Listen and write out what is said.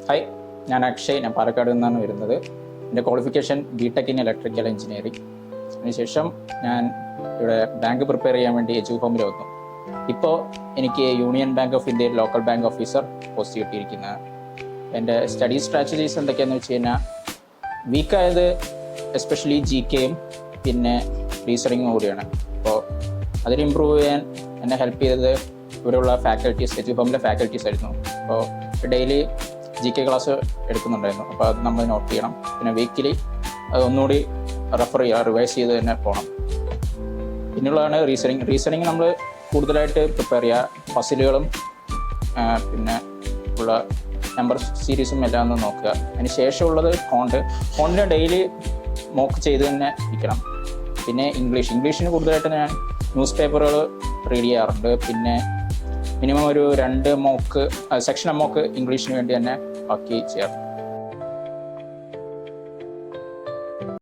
Hi, ഞാൻ അക്ഷയ്. ഞാൻ പാലക്കാട് നിന്നാണ് വരുന്നത്. എൻ്റെ qualification BTech in electrical engineering. അതിനുശേഷം ഞാൻ ഇവിടെ ബാങ്ക് പ്രിപ്പയർ ചെയ്യാൻ വേണ്ടി എജുഹോമിൽ വന്നു. ഇപ്പോൾ എനിക്ക് യൂണിയൻ ബാങ്ക് ഓഫ് ഇന്ത്യയിൽ ലോക്കൽ ബാങ്ക് ഓഫീസർ പോസ്റ്റ് കിട്ടിയിരിക്കുന്നതാണ്. എൻ്റെ സ്റ്റഡി സ്ട്രാറ്റജീസ് എന്തൊക്കെയാണെന്ന് വെച്ച് കഴിഞ്ഞാൽ, വീക്കായത് എസ്പെഷ്യലി GKയും പിന്നെ റീസണിങ്ങും കൂടിയാണ്. അപ്പോൾ അതിൽ ഇമ്പ്രൂവ് ചെയ്യാൻ എന്നെ ഹെൽപ്പ് ചെയ്തത് ഇവിടെയുള്ള ഫാക്കൽറ്റീസ്, എജുഹോമിലെ ഫാക്കൽറ്റീസ് ആയിരുന്നു. അപ്പോൾ ഡെയിലി GK ക്ലാസ് എടുക്കുന്നുണ്ടായിരുന്നു. അപ്പോൾ അത് നമ്മൾ നോട്ട് ചെയ്യണം. പിന്നെ വീക്കിലി അത് ഒന്നുകൂടി റെഫർ ചെയ്യുക, റിവൈസ് ചെയ്ത് തന്നെ പോകണം. പിന്നുള്ളതാണ് റീസണിങ് നമ്മൾ കൂടുതലായിട്ട് പ്രിപ്പയർ ചെയ്യുക. പസിലുകളും പിന്നെ ഉള്ള നമ്പർ സീരീസും എല്ലാം ഒന്ന് നോക്കുക. അതിന് ശേഷമുള്ളത് കോണ്ടിന് ഡെയിലി മോക്ക് ചെയ്ത് തന്നെ ഇരിക്കണം. പിന്നെ ഇംഗ്ലീഷിന് കൂടുതലായിട്ട് ഞാൻ ന്യൂസ് പേപ്പറുകൾ റീഡ് ചെയ്യാറുണ്ട്. പിന്നെ മിനിമം ഒരു 2 സെക്ഷൻ മോക്ക് ഇംഗ്ലീഷിന് വേണ്ടി തന്നെ ബാക്കി ചെയ്യാറുണ്ട്.